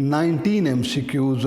19 MCQs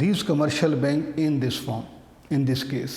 these commercial bank in this form, in this case।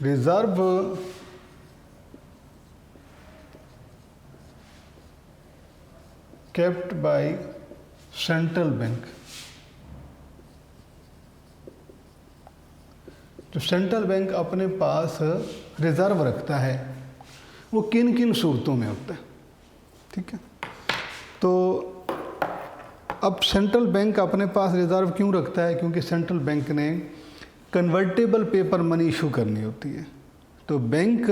Reserve kept by central bank. جو central bank اپنے پاس reserve رکھتا ہے وہ کن کن صورتوں میں ہوتا ہے. ٹھیک ہے, تو اب سینٹرل بینک اپنے پاس ریزرو کیوں رکھتا ہے؟ کیونکہ سینٹرل بینک نے کنورٹیبل پیپر منی ایشو کرنی ہوتی ہے. تو بینک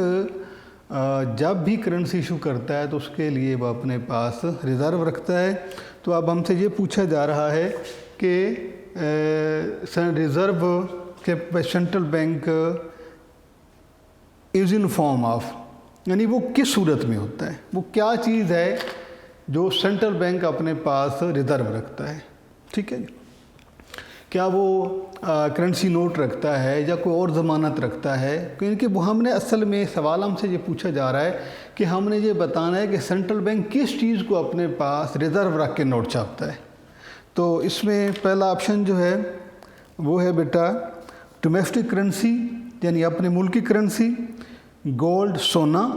جب بھی کرنسی ایشو کرتا ہے تو اس کے لیے وہ اپنے پاس ریزرو رکھتا ہے. تو اب ہم سے یہ پوچھا جا رہا ہے کہ ریزرو کے central bank is in form of, یعنی وہ کس صورت میں ہوتا ہے, وہ کیا چیز ہے جو سینٹرل بینک اپنے پاس ریزرو رکھتا ہے. ٹھیک ہے جی, کیا وہ کرنسی نوٹ رکھتا ہے یا کوئی اور ضمانت رکھتا ہے؟ کیونکہ وہ ہم نے اصل میں سوال ہم سے یہ پوچھا جا رہا ہے کہ ہم نے یہ بتانا ہے کہ سینٹرل بینک کس چیز کو اپنے پاس ریزرو رکھ کے نوٹ چھاپتا ہے. تو اس میں پہلا آپشن جو ہے وہ ہے بیٹا ڈومیسٹک کرنسی یعنی اپنے ملک کی کرنسی, گولڈ سونا,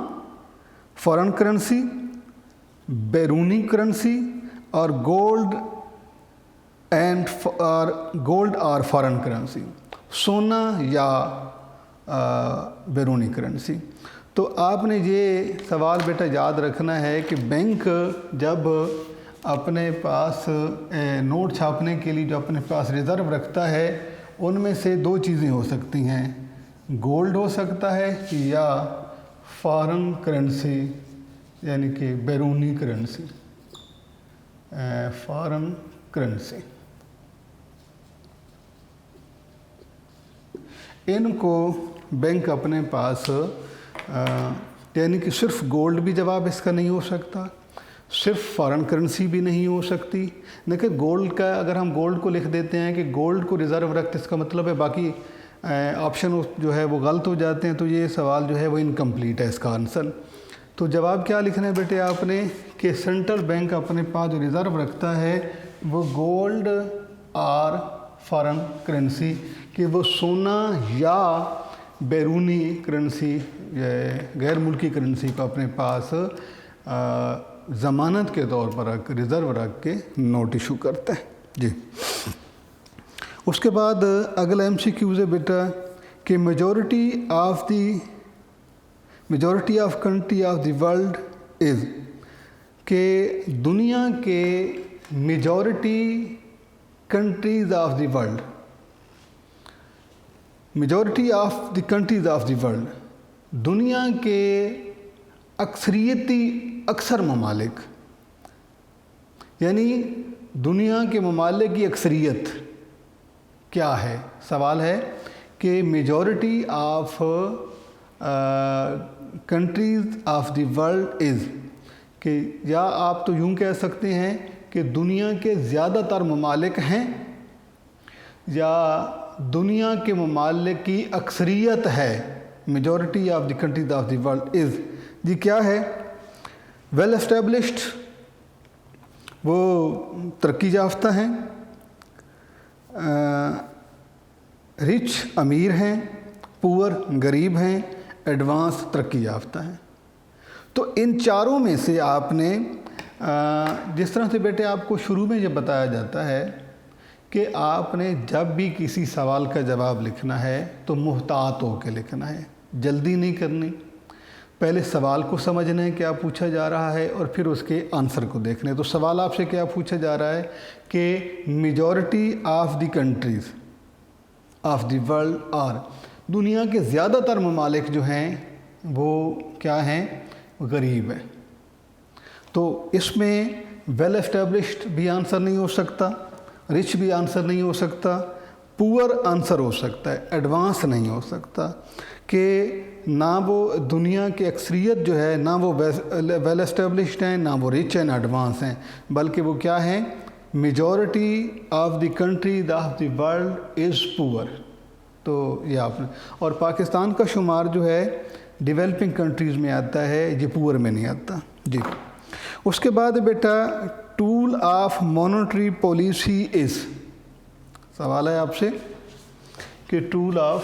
فارن کرنسی, بیرونی کرنسی اور گولڈ اور فارن کرنسی, سونا یا بیرونی کرنسی. تو آپ نے یہ سوال بیٹا یاد رکھنا ہے کہ بینک جب اپنے پاس نوٹ چھاپنے کے لیے جو اپنے پاس ریزرو رکھتا ہے ان میں سے دو چیزیں ہو سکتی ہیں, گولڈ ہو سکتا ہے یا فارن کرنسی یعنی کہ بیرونی کرنسی, فارن کرنسی. ان کو بینک اپنے پاس یعنی کہ صرف گولڈ بھی جواب اس کا نہیں ہو سکتا, صرف فارن کرنسی بھی نہیں ہو سکتی. لیکن گولڈ کا اگر ہم گولڈ کو لکھ دیتے ہیں کہ گولڈ کو ریزرو رکھتے اس کا مطلب ہے باقی آپشن جو ہے وہ غلط ہو جاتے ہیں, تو یہ سوال جو ہے وہ انکمپلیٹ ہے اس کا آنسر. تو جواب کیا لکھنا ہے بیٹے آپ نے کہ سینٹرل بینک اپنے پاس جو ریزرو رکھتا ہے وہ گولڈ اور فارن کرنسی, کہ وہ سونا یا بیرونی کرنسی غیر ملکی کرنسی کو اپنے پاس ضمانت کے طور پر ریزرو رکھ کے نوٹ ایشو کرتا ہے. جی, اس کے بعد اگلا ایم سی کیوز ہے بیٹا کہ majority of country of the world از, کہ دنیا کے majority countries of the world, majority of the countries of the world, دنیا کے اکثر ممالک, یعنی دنیا کے ممالک کی اکثریت کیا ہے؟ سوال ہے کہ majority of countries of the world از, کہ یا آپ تو یوں کہہ سکتے ہیں کہ دنیا کے زیادہ تر ممالک ہیں یا دنیا کے ممالک کی اکثریت ہے. Majority of the countries of the world is جی کیا ہے؟ ویل اسٹیبلشڈ, وہ ترقی یافتہ ہیں, رچ امیر ہیں, پور غریب ہیں, ایڈوانس ترقی یافتہ ہیں. تو ان چاروں میں سے آپ نے جس طرح سے بیٹے آپ کو شروع میں یہ بتایا جاتا ہے کہ آپ نے جب بھی کسی سوال کا جواب لکھنا ہے تو محتاط ہو کے لکھنا ہے, جلدی نہیں کرنی. پہلے سوال کو سمجھنا ہے کیا پوچھا جا رہا ہے اور پھر اس کے آنسر کو دیکھنا ہے. تو سوال آپ سے کیا پوچھا جا رہا ہے کہ majority of the countries of the world are, دنیا کے زیادہ تر ممالک جو ہیں وہ کیا ہیں؟ غریب ہیں. تو اس میں ویل اسٹیبلشڈ بھی آنسر نہیں ہو سکتا, رچ بھی آنسر نہیں ہو سکتا, پور آنسر ہو سکتا ہے, ایڈوانس نہیں ہو سکتا. کہ نہ وہ دنیا کی اکثریت جو ہے نہ وہ ویل اسٹیبلشڈ ہیں, نہ وہ رچ ہیں, نہ ایڈوانس ہیں, بلکہ وہ کیا ہیں؟ Majority of the countries of the world از پور. تو یہ آپ نے, اور پاکستان کا شمار جو ہے ڈیولپنگ کنٹریز میں آتا ہے, یہ پور میں نہیں آتا. جی, اس کے بعد بیٹا tool of monetary policy is, سوال ہے آپ سے کہ ٹول آف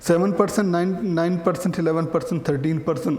7%, 9%, 11%, 13%।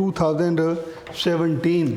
2017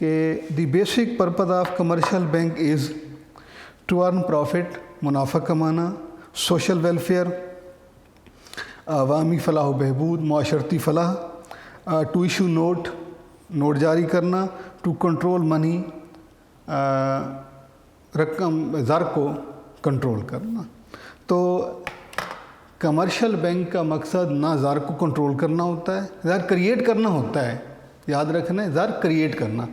کہ the basic purpose of commercial bank is to earn profit, منافع کمانا، سوشل ویلفیئر، عوامی فلاح و بہبود، معاشرتی فلاح، ٹو ایشو نوٹ جاری کرنا، ٹو کنٹرول منی، زر کو کنٹرول کرنا۔ تو کمرشل بینک کا مقصد نہ زر کو کنٹرول کرنا ہوتا ہے، زر کریٹ کرنا ہوتا ہے، یاد رکھنا ہے، زر کریٹ کرنا،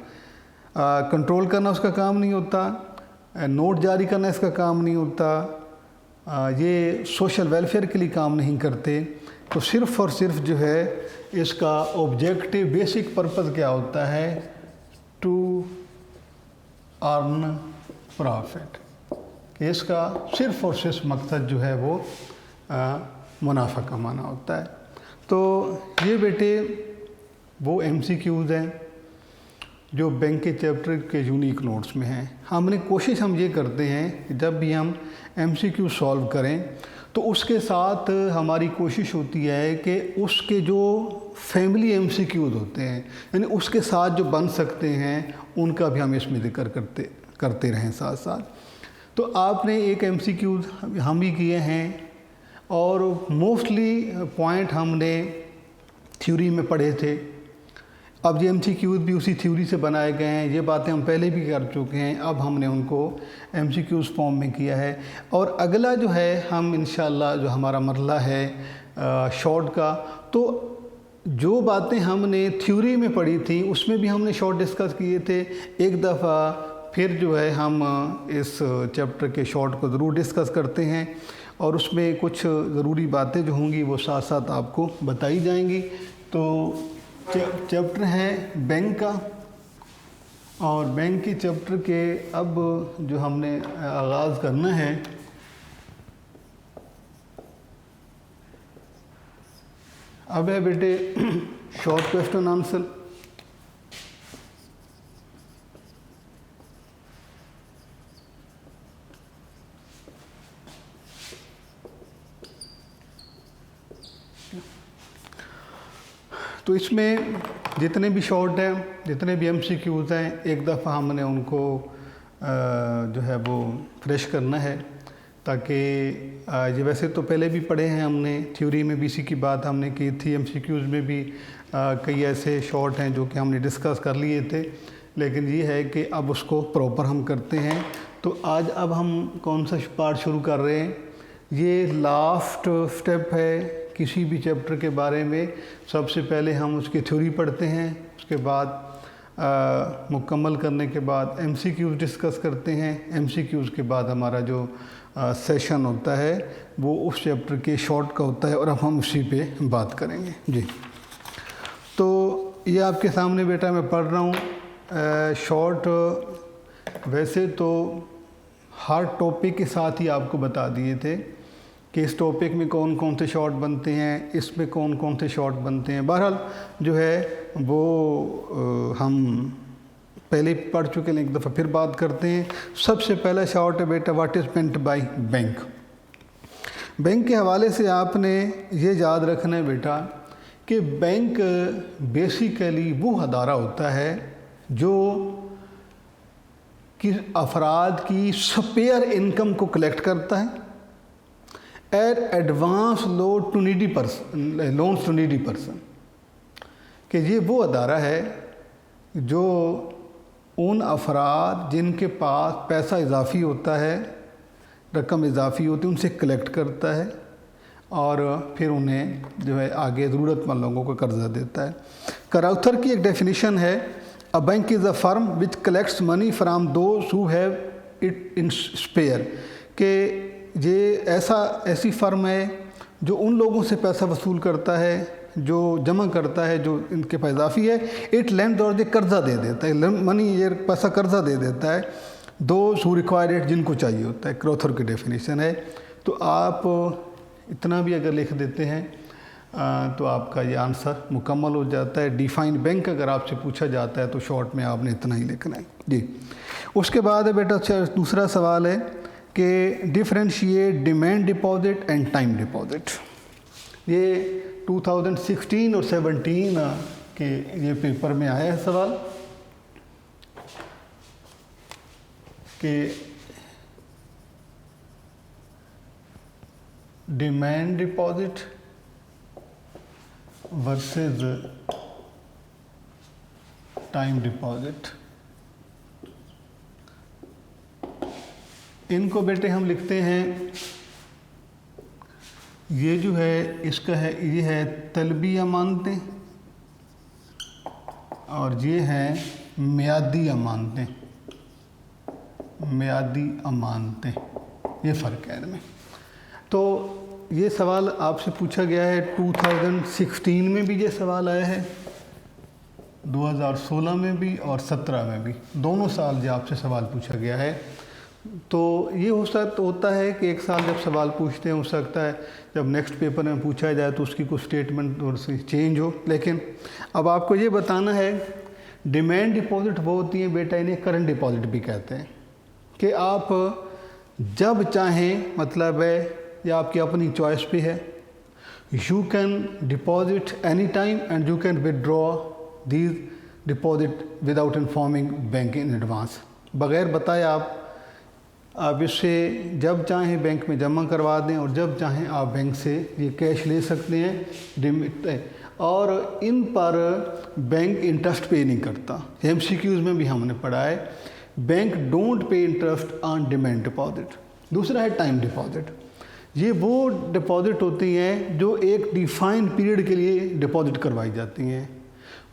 کنٹرول کرنا اس کا کام نہیں ہوتا، نوٹ جاری کرنا اس کا کام نہیں ہوتا، یہ سوشل ویلفیئر کے لیے کام نہیں کرتے۔ تو صرف اور صرف جو ہے اس کا آبجیکٹو بیسک پرپز کیا ہوتا ہے؟ ٹو ارن پرافٹ، کہ اس کا صرف اور صرف مقصد جو ہے وہ منافع کمانا ہوتا ہے۔ تو یہ بیٹے وہ ایم سی کیوز ہیں جو بینک کے چیپٹر کے یونیک نوٹس میں ہیں۔ ہم یہ کرتے ہیں کہ جب بھی ہم ایم سی کیو سالو کریں تو اس کے ساتھ ہماری کوشش ہوتی ہے کہ اس کے جو فیملی ایم سی کیوز ہوتے ہیں، یعنی اس کے ساتھ جو بن سکتے ہیں، ان کا بھی ہم اس میں ذکر کرتے رہیں ساتھ ساتھ۔ تو آپ نے ایک ایم سی کیوز ہم بھی کیے ہیں، اور موسٹلی پوائنٹ ہم نے تھیوری میں پڑھے تھے۔ اب یہ ایم سی کیوز بھی اسی تھیوری سے بنائے گئے ہیں، یہ باتیں ہم پہلے بھی کر چکے ہیں، اب ہم نے ان کو ایم سی کیوز فارم میں کیا ہے۔ اور اگلا جو ہے ہم انشاءاللہ جو ہمارا مرحلہ ہے شارٹ کا، تو جو باتیں ہم نے تھیوری میں پڑھی تھیں اس میں بھی ہم نے شارٹ ڈسکس کیے تھے۔ ایک دفعہ پھر جو ہے ہم اس چیپٹر کے شارٹ کو ضرور ڈسکس کرتے ہیں، اور اس میں کچھ ضروری باتیں جو ہوں گی وہ ساتھ ساتھ آپ کو بتائی جائیں گی۔ تو چیپٹر ہے بینک کا، اور بینک کے چیپٹر کے اب جو ہم نے آغاز کرنا ہے، اب ہے بیٹے شارٹ کویسچن آنسر۔ تو اس میں جتنے بھی شارٹ ہیں، جتنے بھی ایم سی کیوز ہیں، ایک دفعہ ہم نے ان کو جو ہے وہ فریش کرنا ہے، تاکہ یہ ویسے تو پہلے بھی پڑھے ہیں ہم نے، تھیوری میں بھی اسی کی بات ہم نے کی تھی، ایم سی کیوز میں بھی کئی ایسے شارٹ ہیں جو کہ ہم نے ڈسکس کر لیے تھے، لیکن یہ ہے کہ اب اس کو پراپر ہم کرتے ہیں۔ تو آج اب ہم کون سا پارٹ شروع کر رہے ہیں؟ یہ لاسٹ سٹیپ ہے کسی بھی چیپٹر کے بارے میں۔ سب سے پہلے ہم اس کی تھیوری پڑھتے ہیں، اس کے بعد مکمل کرنے کے بعد ایم سی کیوز ڈسکس کرتے ہیں، ایم سی کیوز کے بعد ہمارا جو سیشن ہوتا ہے وہ اس چیپٹر کے شارٹ کا ہوتا ہے، اور اب ہم اسی پہ بات کریں گے۔ جی، تو یہ آپ کے سامنے بیٹا میں پڑھ رہا ہوں شارٹ۔ ویسے تو ہر ٹاپک کے ساتھ ہی آپ کو بتا دیے تھے کہ اس ٹاپک میں کون کون سے شارٹ بنتے ہیں، اس میں کون کون سے شارٹ بنتے ہیں۔ بہرحال جو ہے وہ ہم پہلے پڑھ چکے ہیں، ایک دفعہ پھر بات کرتے ہیں۔ سب سے پہلا شارٹ ہے بیٹا what is meant by bank. Bank کے حوالے سے آپ نے یہ یاد رکھنا ہے بیٹا کہ بینک بیسیکلی وہ ادارہ ہوتا ہے جو افراد کی سپیئر انکم کو کلیکٹ کرتا ہے at advance loans to needy person, کہ یہ وہ ادارہ ہے جو ان افراد جن کے پاس پیسہ اضافی ہوتا ہے، رقم اضافی ہوتی ہے، ان سے کلیکٹ کرتا ہے اور پھر انہیں جو ہے آگے ضرورت مند لوگوں کو قرضہ دیتا ہے۔ کراؤتھر کی ایک ڈیفینیشن ہے، a bank is a firm which collects money from those who have it in spare, کہ یہ ایسی فرم ہے جو ان لوگوں سے پیسہ وصول کرتا ہے جو جمع کرتا ہے، جو ان کے پاس اضافی ہے۔ اٹ لینڈ، اور یہ قرضہ دے دیتا ہے، منی یہ پیسہ قرضہ دے دیتا ہے دوز ہو ریکوائر اٹ، جن کو چاہیے ہوتا ہے۔ کراؤتھر کی ڈیفینیشن ہے۔ تو آپ اتنا بھی اگر لکھ دیتے ہیں تو آپ کا یہ آنسر مکمل ہو جاتا ہے۔ ڈیفائن بینک اگر آپ سے پوچھا جاتا ہے تو شارٹ میں آپ نے اتنا ہی لکھنا ہے۔ جی، اس کے بعد ہے بیٹا دوسرا سوال ہے کہ differentiate demand deposit and time deposit. یہ 2016 اور 17 کے یہ پیپر میں آیا ہے سوال، کہ demand deposit versus time deposit. ان کو بیٹے ہم لکھتے ہیں، یہ جو ہے اس کا ہے، یہ ہے طلبی امانتیں اور یہ ہے میعادی امانتیں. میعادی امانتیں، یہ فرق ہے ان میں. تو یہ سوال آپ سے پوچھا گیا ہے 2016 میں بھی یہ سوال آیا ہے، 2016 میں بھی اور 17 میں بھی، دونوں سال جو آپ سے سوال پوچھا گیا ہے. تو یہ ہوتا ہے کہ ایک سال جب سوال پوچھتے ہیں ہو سکتا ہے جب نیکسٹ پیپر میں پوچھا جائے تو اس کی کوئی اسٹیٹمنٹ اور سے چینج ہو. لیکن اب آپ کو یہ بتانا ہے ڈیمانڈ ڈپازٹ وہ ہوتی ہیں بیٹا، انہیں کرنٹ ڈپازٹ بھی کہتے ہیں، کہ آپ جب چاہیں، مطلب ہے یہ آپ کی اپنی چوائس پہ ہے. You can deposit any time and you can ودرا these deposit without informing bank in advance. بغیر بتائے آپ اس سے جب چاہیں بینک میں جمع کروا دیں اور جب چاہیں آپ بینک سے یہ کیش لے سکتے ہیں. اور ان پر بینک انٹرسٹ پے نہیں کرتا. ایم سی کیوز میں بھی ہم نے پڑھا ہے bank don't pay interest on demand deposit. دوسرا ہے ٹائم ڈپازٹ. یہ وہ ڈپازٹ ہوتی ہیں جو ایک ڈیفائن پیریڈ کے لیے ڈپازٹ کروائی جاتی ہیں،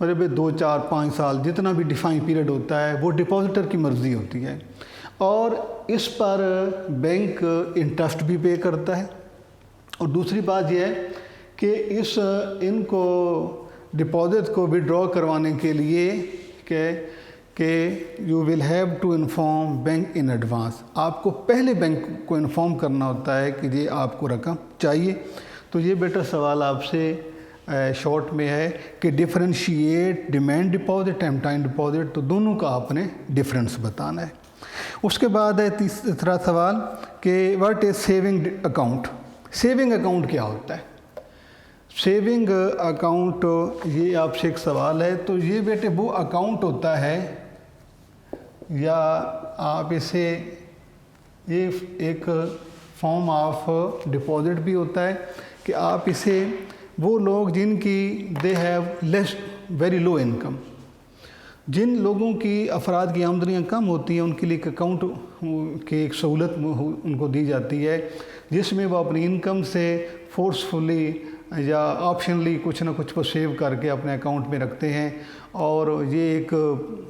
مطلب 2 4 5 سال جتنا بھی ڈیفائن پیریڈ ہوتا ہے وہ ڈپازیٹر کی مرضی ہوتی ہے، اور اس پر بینک انٹرسٹ بھی پے کرتا ہے. اور دوسری بات یہ ہے کہ ان کو ڈپازٹ کو وڈرا کروانے کے لیے کہ you will have to inform bank in advance. آپ کو پہلے بینک کو انفارم کرنا ہوتا ہے کہ یہ آپ کو رقم چاہیے. تو یہ بیٹا سوال آپ سے شارٹ میں ہے کہ differentiate demand deposit and time deposit, تو دونوں کا آپ نے ڈفرینس بتانا ہے. اس کے بعد ہے تیسرا سوال کہ what is saving account. Saving account کیا ہوتا ہے؟ سیونگ اکاؤنٹ یہ آپ سے ایک سوال ہے. تو یہ بیٹے وہ اکاؤنٹ ہوتا ہے، یا آپ اسے یہ ایک فارم آف ڈپازٹ بھی ہوتا ہے کہ آپ اسے وہ لوگ جن کی they have less very low income, جن لوگوں کی افراد کی آمدنیاں کم ہوتی ہیں، ان کے لیے ایک اکاؤنٹ کی ایک سہولت ان کو دی جاتی ہے جس میں وہ اپنی انکم سے فورسفلی یا آپشنلی کچھ نہ کچھ وہ سیو کر کے اپنے اکاؤنٹ میں رکھتے ہیں، اور یہ ایک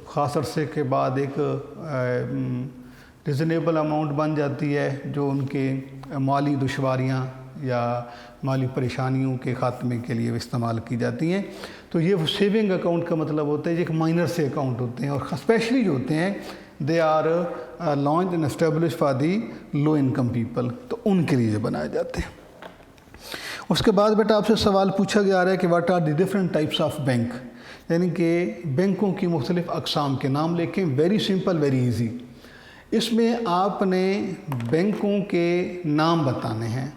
خاص عرصے کے بعد ایک ریزنیبل اماؤنٹ بن جاتی ہے جو ان کے مالی دشواریاں یا مالی پریشانیوں کے خاتمے کے لیے استعمال کی جاتی ہیں. تو یہ سیونگ اکاؤنٹ کا مطلب ہوتا ہے، یہ ایک مائنر سے اکاؤنٹ ہوتے ہیں، اور اسپیشلی جو ہوتے ہیں they are launch and establish for the low income people, تو ان کے لیے بنائے جاتے ہیں. اس کے بعد بیٹا آپ سے سوال پوچھا جا رہا ہے کہ what are the different types of bank, یعنی کہ بینکوں کی مختلف اقسام کے نام لکھیں. Very simple, very easy. اس میں آپ نے بینکوں کے نام بتانے ہیں،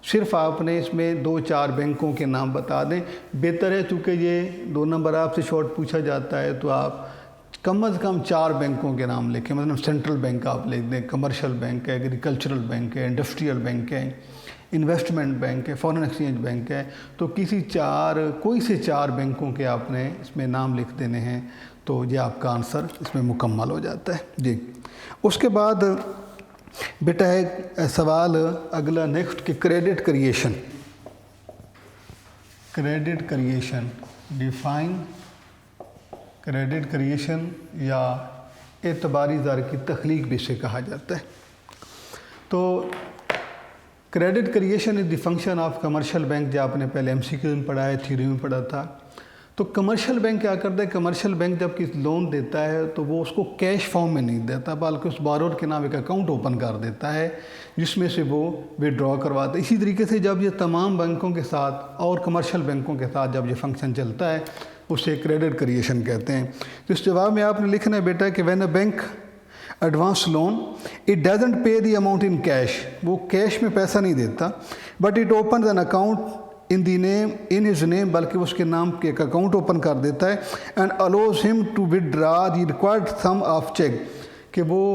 صرف آپ نے اس میں 2 4 بینکوں کے نام بتا دیں. بہتر ہے چونکہ یہ 2 نمبر آپ سے شارٹ پوچھا جاتا ہے تو آپ کم از کم 4 بینکوں کے نام لکھیں. مطلب سینٹرل بینک آپ لکھ دیں، کمرشل بینک ہے، ایگریکلچرل بینک ہے، انڈسٹریل بینک ہے، انویسٹمنٹ بینک ہے، فارن ایکسچینج بینک ہے. تو کوئی سے 4 بینکوں کے آپ نے اس میں نام لکھ دینے ہیں، تو یہ آپ کا آنسر اس میں مکمل ہو جاتا ہے. جی اس کے بعد بیٹا ہے سوال اگلا نیکسٹ کہ credit creation. Credit creation define credit creation یا اعتباری زر کی تخلیق بھی اسے کہا جاتا ہے. تو credit creation is the function of commercial bank, جو آپ نے پہلے ایم سی کیو میں پڑھا ہے، تھیوری میں پڑھا تھا. تو کمرشل بینک کیا کرتا ہے؟ کمرشل بینک جب کسی لون دیتا ہے تو وہ اس کو کیش فارم میں نہیں دیتا، بلکہ اس بارور کے نام ایک اکاؤنٹ اوپن کر دیتا ہے جس میں سے وہ ودرا کرواتا ہے. اسی طریقے سے جب یہ تمام بینکوں کے ساتھ اور کمرشل بینکوں کے ساتھ جب یہ فنکشن چلتا ہے اسے کریڈٹ کریشن کہتے ہیں. تو اس جواب میں آپ نے لکھنا ہے بیٹا کہ when a bank advance loan it doesn't pay the amount in cash, وہ کیش میں پیسہ نہیں دیتا، but it opens an account in his name, بلکہ اس کے نام کے ایک اکاؤنٹ اوپن کر دیتا ہے. And allows him to withdraw the required sum of cheque, کہ وہ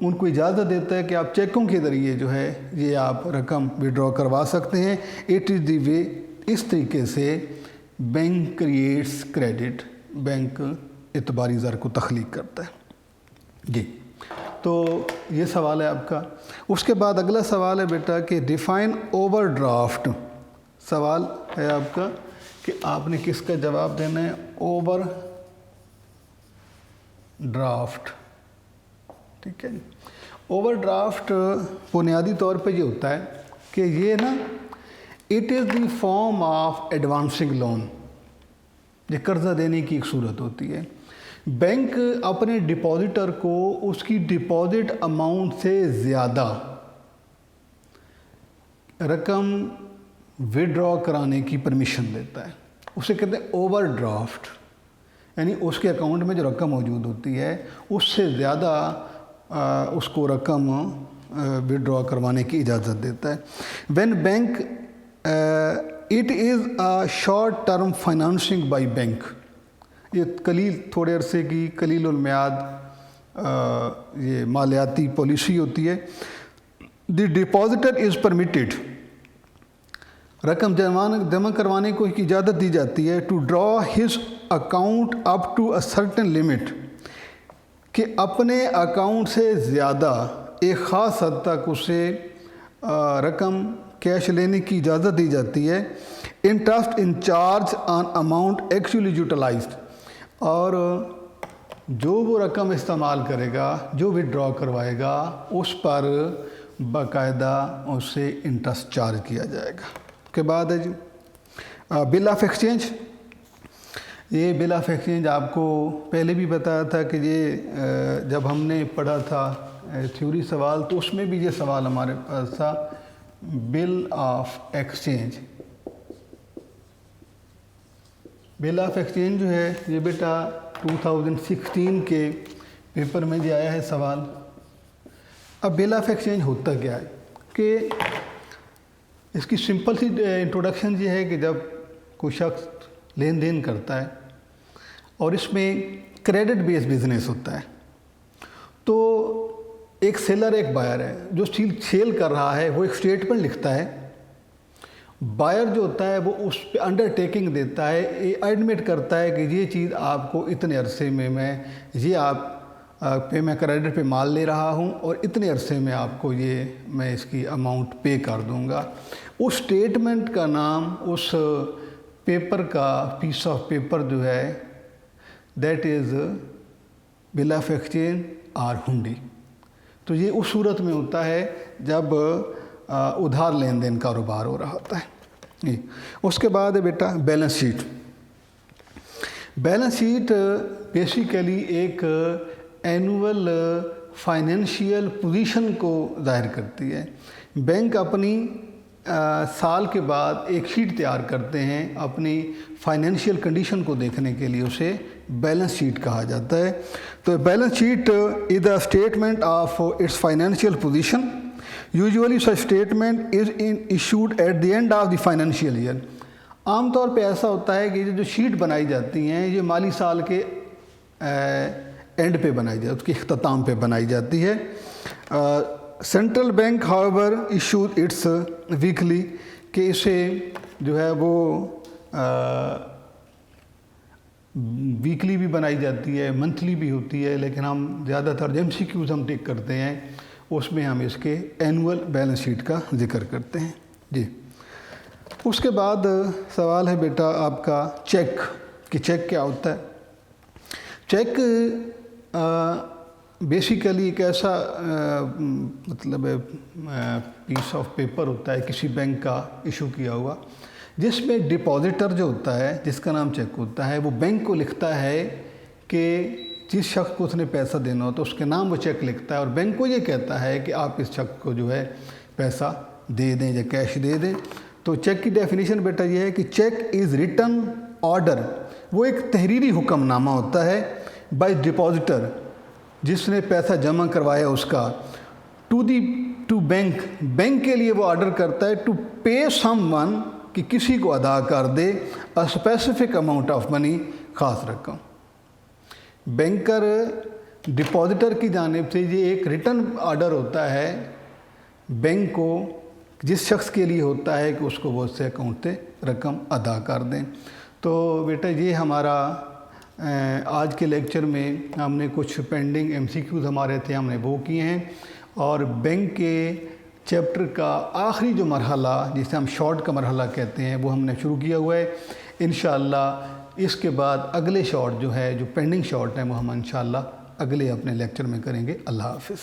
ان کو اجازت دیتا ہے کہ آپ چیکوں کے ذریعے جو ہے یہ آپ رقم وڈرا کروا سکتے ہیں. اٹ از دی وے. اس طریقے سے بینک کریٹس کریڈٹ. بینک اعتباری زر کو تخلیق کرتا ہے. جی تو یہ سوال ہے آپ کا. اس کے بعد اگلا سوال ہے بیٹا کہ ڈیفائن اوور ڈرافٹ. سوال ہے آپ کا کہ آپ نے کس کا جواب دینا ہے؟ Over draft. ٹھیک ہے. اوور ڈرافٹ بنیادی طور پہ یہ ہوتا ہے کہ یہ نا it is the form of advancing loan. یہ قرضہ دینے کی ایک صورت ہوتی ہے. بینک اپنے ڈپازٹر کو اس کی ڈپازٹ اماؤنٹ سے زیادہ رقم وڈرا کرانے کی پرمیشن دیتا ہے. اسے کہتے ہیں اوور ڈرافٹ. یعنی اس کے اکاؤنٹ میں جو رقم موجود ہوتی ہے اس سے زیادہ اس کو رقم وڈرا کروانے کی اجازت دیتا ہے. When bank it is a short term financing by bank. یہ تھوڑے عرصے کی قلیل المیعاد یہ مالیاتی پالیسی ہوتی ہے. The depositor is permitted. رقم جمع کروانے کو اجازت دی جاتی ہے to draw his account up to a certain limit. کہ اپنے اکاؤنٹ سے زیادہ ایک خاص حد تک اسے رقم کیش لینے کی اجازت دی جاتی ہے. Interest in charge on amount actually utilised. اور جو وہ رقم استعمال کرے گا جو وڈرا کروائے گا اس پر باقاعدہ اس سے انٹرسٹ چارج کیا جائے گا. کے بعد ہے جی بل آف ایکسچینج. یہ بل آف ایکسچینج آپ کو پہلے بھی بتایا تھا کہ یہ جب ہم نے پڑھا تھا تھیوری سوال تو اس میں بھی یہ سوال ہمارے پاس تھا. Bill of exchange. Bill of exchange جو ہے یہ بیٹا 2016 کے پیپر میں جو آیا ہے سوال. اب بل آف ایکسچینج ہوتا کیا ہے کہ اس کی سمپل سی انٹروڈکشن یہ ہے کہ جب کوئی شخص لین دین کرتا ہے اور اس میں کریڈٹ بیس بزنس ہوتا ہے تو ایک سیلر ایک بائر ہے. جو سیل کر رہا ہے وہ ایک اسٹیٹمنٹ لکھتا ہے. بائر جو ہوتا ہے وہ اس پہ انڈر ٹیکنگ دیتا ہے. ایڈمٹ کرتا ہے کہ یہ چیز آپ کو اتنے عرصے میں میں کریڈٹ پہ مال لے رہا ہوں اور اتنے عرصے میں آپ کو میں اس کی اماؤنٹ پے کر دوں گا. اس اسٹیٹمنٹ کا نام اس پیپر کا پیس آف پیپر جو ہے that is bill of exchange اور ہنڈی. تو یہ اس صورت میں ہوتا ہے جب ادھار لین دین کاروبار ہو رہا ہوتا ہے. اس کے بعد ہے بیٹا balance sheet. Balance sheet basically ایک اینول فائنینشیل پوزیشن کو ظاہر کرتی ہے. بینک اپنی سال کے بعد ایک شیٹ تیار کرتے ہیں اپنی فائنینشیل کنڈیشن کو دیکھنے کے لیے. اسے بیلنس شیٹ کہا جاتا ہے. تو balance sheet is a statement of its financial position. Usually such statement is issued at the end of the financial year. عام طور پہ ایسا ہوتا ہے کہ جو شیٹ بنائی جاتی ہیں یہ مالی سال کے اینڈ پہ بنائی جاتی ہے, اس کے اختتام پہ بنائی جاتی ہے. Central bank however issues its weekly. کہ اسے جو ہے وہ ویکلی بھی بنائی جاتی ہے, منتھلی بھی ہوتی ہے, لیکن ہم زیادہ تر جو MCQs ہم ٹیک کرتے ہیں اس میں ہم اس کے اینول بیلنس شیٹ کا ذکر کرتے ہیں. جی اس کے بعد سوال ہے بیٹا آپ کا چیک. کہ چیک کیا ہوتا ہے؟ چیک بیسیکلی ایک ایسا مطلب پیس آف پیپر ہوتا ہے کسی بینک کا ایشو کیا ہوا جس میں ڈپازٹر جو ہوتا ہے جس کا نام چیک ہوتا ہے وہ بینک کو لکھتا ہے کہ جس شخص کو اس نے پیسہ دینا ہو تو اس کے نام وہ چیک لکھتا ہے اور بینک کو یہ کہتا ہے کہ آپ اس شخص کو جو ہے پیسہ دے دیں یا کیش دے دیں. تو چیک کی ڈیفینیشن بیٹا یہ ہے کہ چیک از ریٹن آرڈر. وہ ایک تحریری حکم نامہ ہوتا ہے بائی ڈپازٹر جس نے پیسہ جمع کروایا اس کا ٹو بینک. بینک کے لیے وہ آرڈر کرتا ہے ٹو پے سم ون کہ کسی کو ادا کر دے a specific amount of money, خاص رقم. بینکر ڈپازیٹر کی جانب سے یہ ایک ریٹرن آرڈر ہوتا ہے بینک کو، جس شخص کے لیے ہوتا ہے کہ اس کو وہ اس سے اکاؤنٹ سے رقم ادا کر دیں۔ تو بیٹا یہ ہمارا آج کے لیکچر میں ہم نے کچھ پینڈنگ MCQs ہمارے تھے، ہم نے وہ کیے ہیں، اور بینک کے چیپٹر کا آخری جو مرحلہ جسے ہم شارٹ کا مرحلہ کہتے ہیں وہ ہم نے شروع کیا ہوا ہے۔ انشاءاللہ اس کے بعد اگلے شارٹ جو ہے، جو پینڈنگ شارٹ ہیں، وہ ہم انشاءاللہ اگلے اپنے لیکچر میں کریں گے۔ اللہ حافظ۔